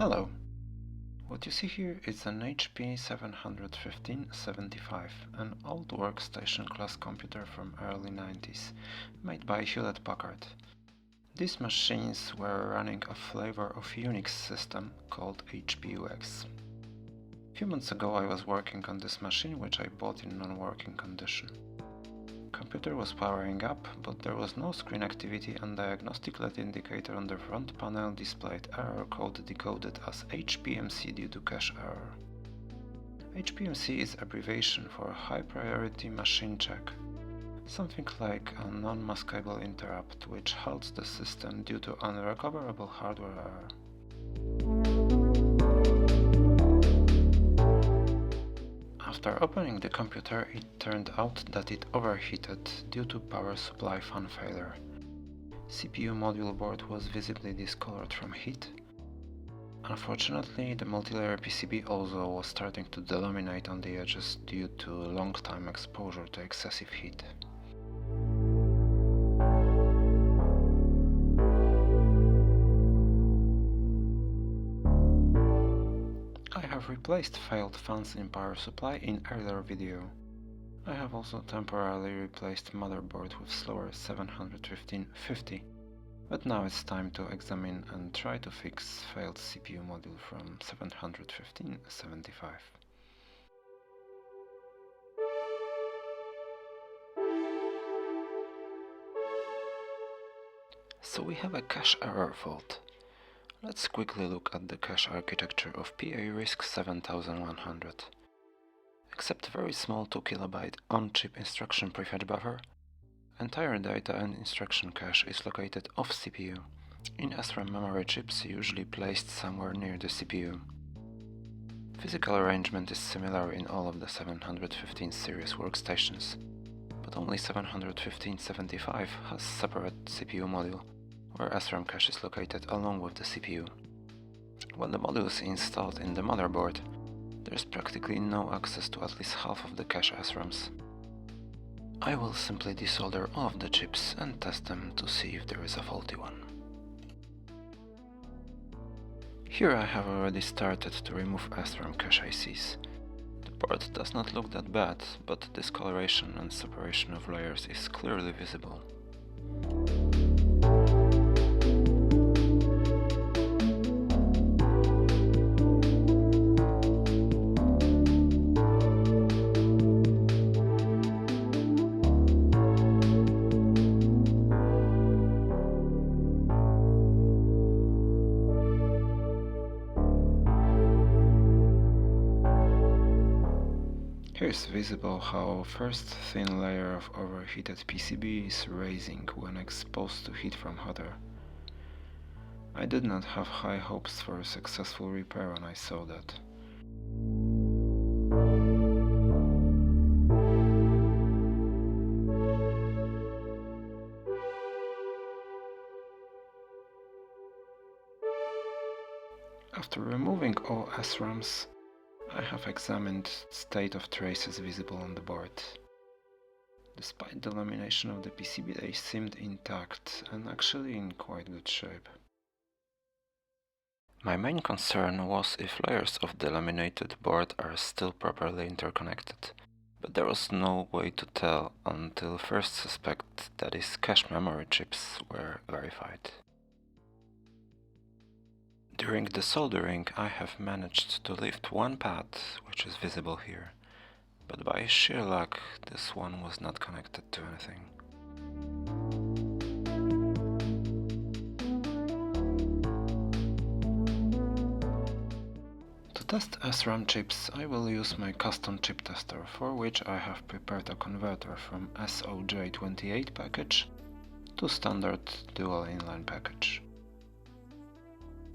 Hello. What you see here is an HP 715-75, an old workstation class computer from early 90s, made by Hewlett-Packard. These machines were running a flavor of Unix system called HPUX. A few months ago I was working on this machine, which I bought in non-working condition. Computer was powering up, but there was no screen activity and diagnostic LED indicator on the front panel displayed error code decoded as HPMC due to cache error. HPMC is abbreviation for High Priority Machine Check, something like a non-maskable interrupt which halts the system due to unrecoverable hardware error. After opening the computer, it turned out that it overheated due to power supply fan failure. CPU module board was visibly discolored from heat. Unfortunately, the multilayer PCB also was starting to delaminate on the edges due to long time exposure to excessive heat. I have replaced failed fans in power supply in earlier video. I have also temporarily replaced motherboard with slower 715-50, but now it's time to examine and try to fix failed CPU module from 715-75. So we have a cache error fault. Let's quickly look at the cache architecture of PA-RISC 7100. Except very small 2 KB on-chip instruction prefetch buffer, entire data and instruction cache is located off CPU, in SRAM memory chips usually placed somewhere near the CPU. Physical arrangement is similar in all of the 715 series workstations, but only 715-75 has separate CPU module, where SRAM cache is located along with the CPU. When the module is installed in the motherboard, there is practically no access to at least half of the cache SRAMs. I will simply desolder all of the chips and test them to see if there is a faulty one. Here I have already started to remove SRAM cache ICs. The board does not look that bad, but discoloration and separation of layers is clearly visible. Here is visible how first thin layer of overheated PCB is raising when exposed to heat from hot air. I did not have high hopes for a successful repair when I saw that. After removing all SRAMs, I have examined state of traces visible on the board. Despite the lamination of the PCB, they seemed intact and actually in quite good shape. My main concern was if layers of the laminated board are still properly interconnected, but there was no way to tell until first suspect, that is cache memory chips, were verified. During the soldering I have managed to lift one pad, which is visible here, but by sheer luck this one was not connected to anything. To test SRAM chips I will use my custom chip tester, for which I have prepared a converter from SOJ28 package to standard dual inline package.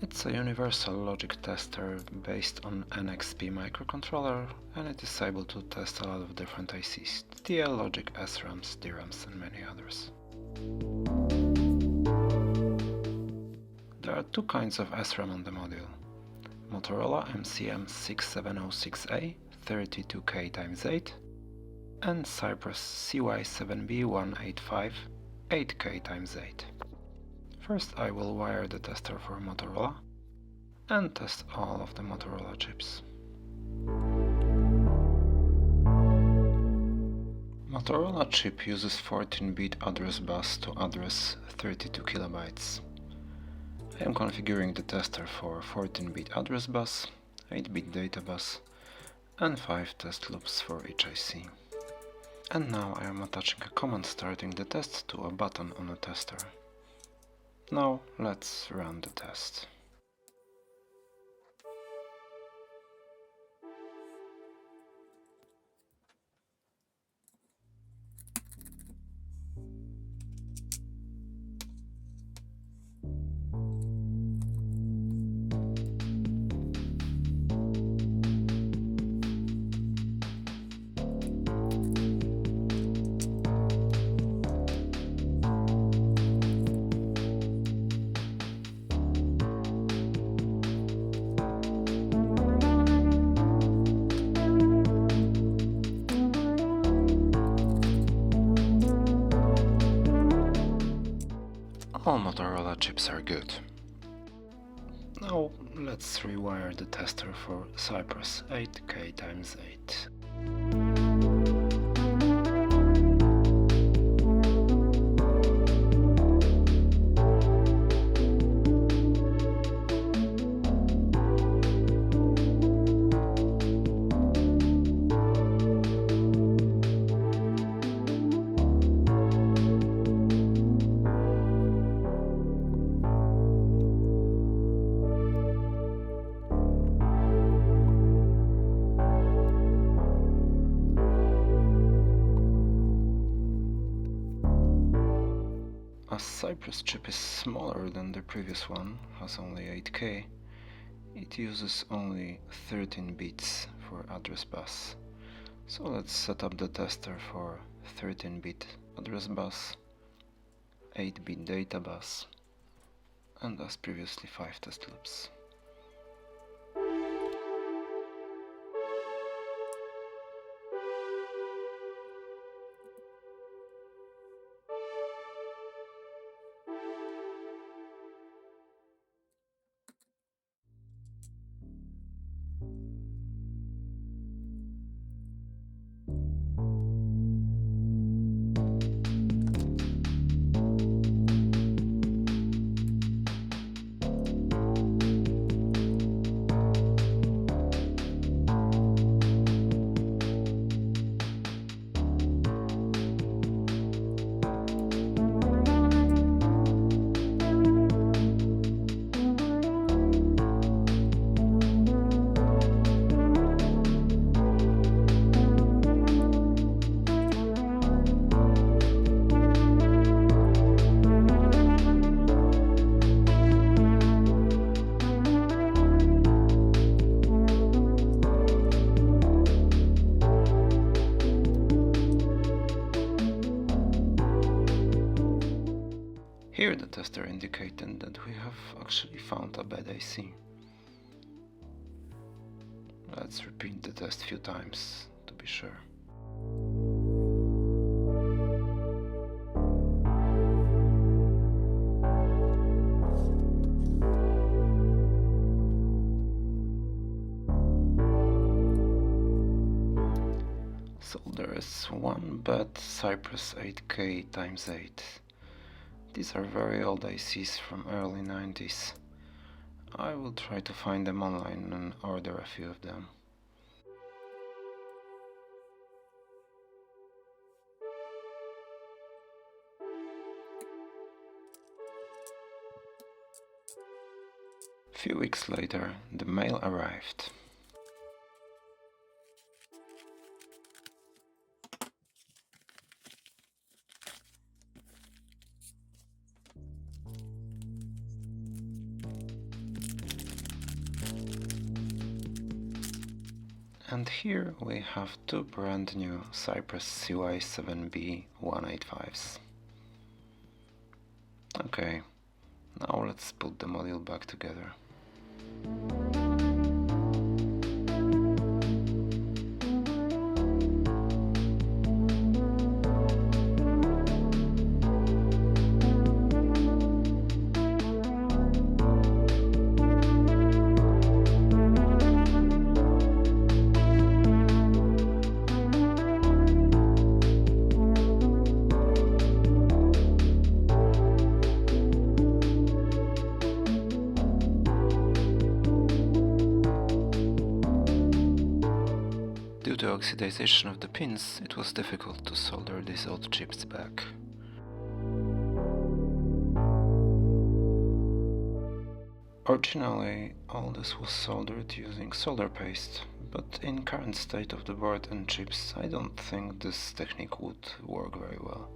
It's a universal logic tester based on NXP microcontroller, and it is able to test a lot of different ICs, TL logic, SRAMs, DRAMs and many others. There are two kinds of SRAM on the module: Motorola MCM6706A 32K x8 and Cypress CY7B185 8K x8. First I will wire the tester for Motorola. and test all of the Motorola chips. Motorola chip uses 14-bit address bus to address 32 kilobytes. I am configuring the tester for 14-bit address bus, 8-bit data bus, and 5 test loops for each IC. And now I am attaching a command starting the test to a button on a tester. Now let's run the test. All Motorola chips are good. Now let's rewire the tester for Cypress 8K×8. As Cypress chip is smaller than the previous one, has only 8K, it uses only 13 bits for address bus. So let's set up the tester for 13-bit address bus, 8-bit data bus, and as previously 5 test loops. Here the tester indicated that we have actually found a bad IC. Let's repeat the test a few times to be sure. So there is one bad Cypress 8K×8. These are very old ICs from early 90s. I will try to find them online and order a few of them. A few weeks later, the mail arrived. And here we have two brand new Cypress CY7B185s. Okay, now let's put the module back together. oxidization of the pins, it was difficult to solder these old chips back. Originally, all this was soldered using solder paste, but in current state of the board and chips, I don't think this technique would work very well.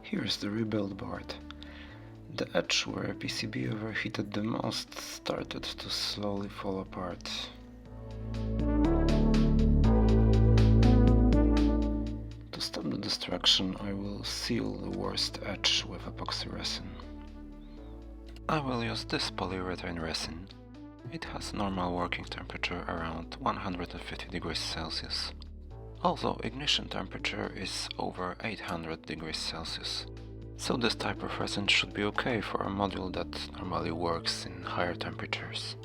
Here's the rebuild board. The edge where PCB overheated the most started to slowly fall apart. To stop the destruction, I will seal the worst edge with epoxy resin. I will use this polyurethane resin. It has normal working temperature around 150 degrees Celsius. Although ignition temperature is over 800 degrees Celsius. So this type of resin should be okay for a module that normally works in higher temperatures.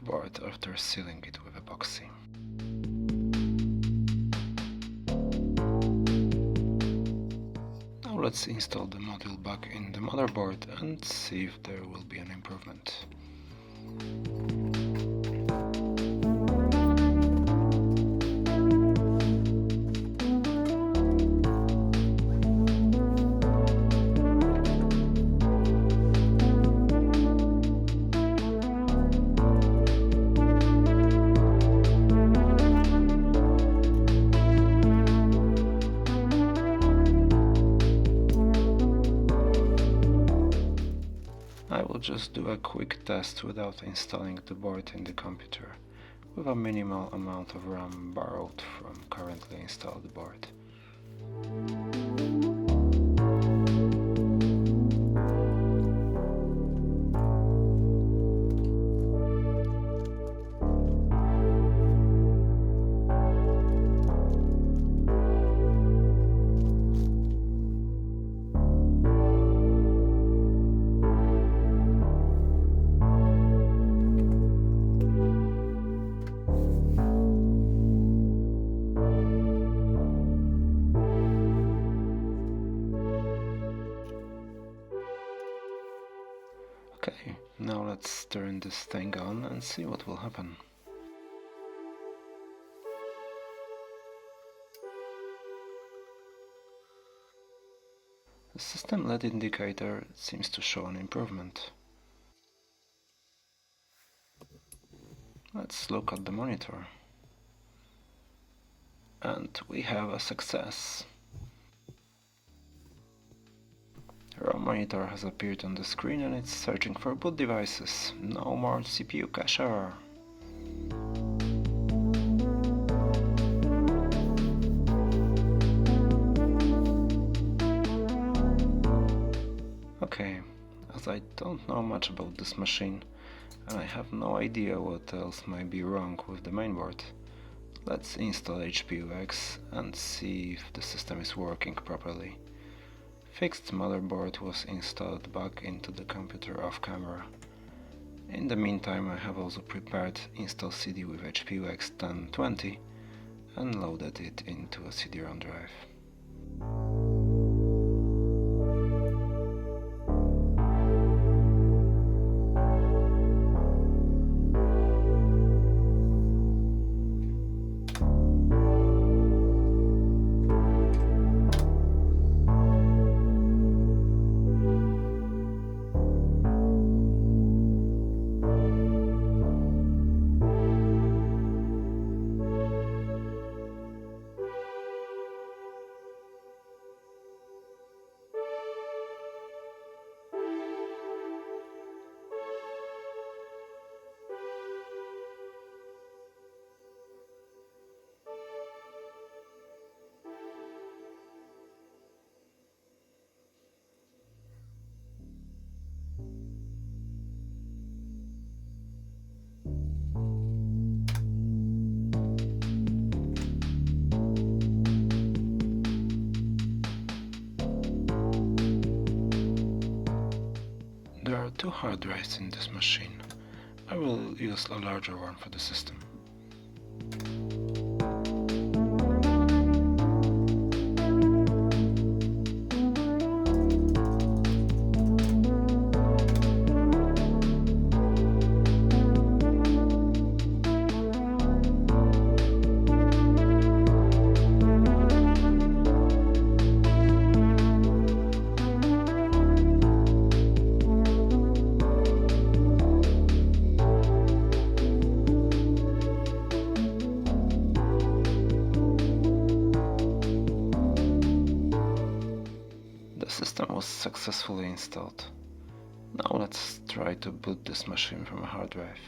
Board after sealing it with epoxy. Now let's install the module back in the motherboard and see if there will be an improvement. I will just do a quick test without installing the board in the computer, with a minimal amount of RAM borrowed from currently installed board. Okay, now let's turn this thing on and see what will happen. The system LED indicator seems to show an improvement. Let's look at the monitor. And we have a success. Our monitor has appeared on the screen and it's searching for boot devices. No more CPU cache error. Okay, as I don't know much about this machine and I have no idea what else might be wrong with the mainboard, let's install HPUX and see if the system is working properly. fixed motherboard was installed back into the computer off camera. In the meantime, I have also prepared install CD with HPUX 1020 and loaded it into a CD-ROM drive. There are two hard drives in this machine. I will use a larger one for the system. The system was successfully installed. Now let's try to boot this machine from a hard drive.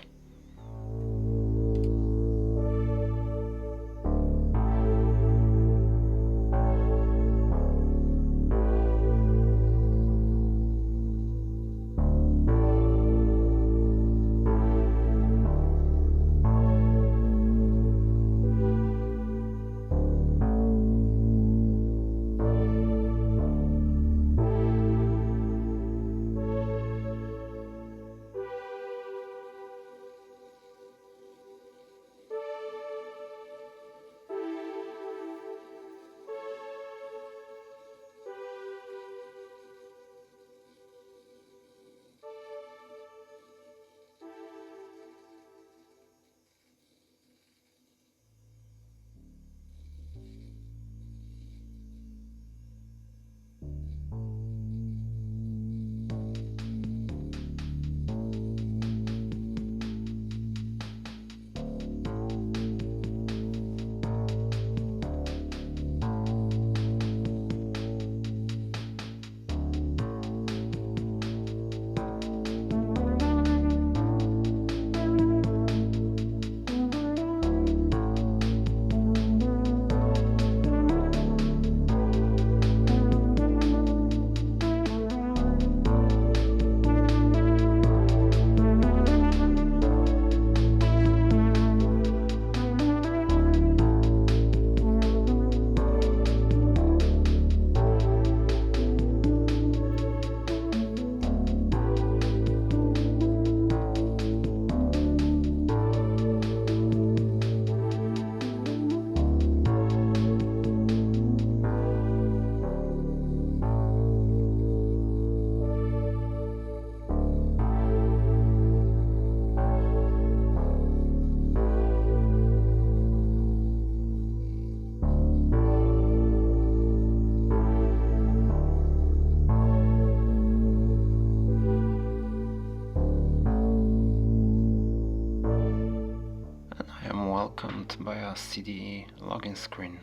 Welcomed by a CDE login screen.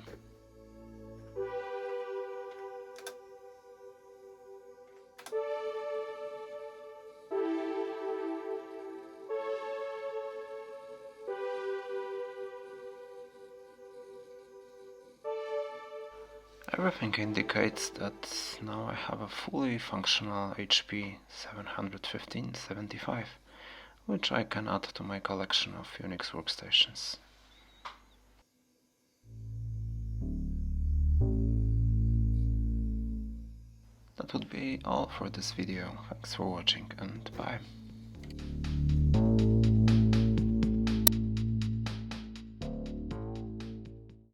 Everything indicates that now I have a fully functional HP 715/75, which I can add to my collection of Unix workstations. that would be all for this video. Thanks for watching and bye.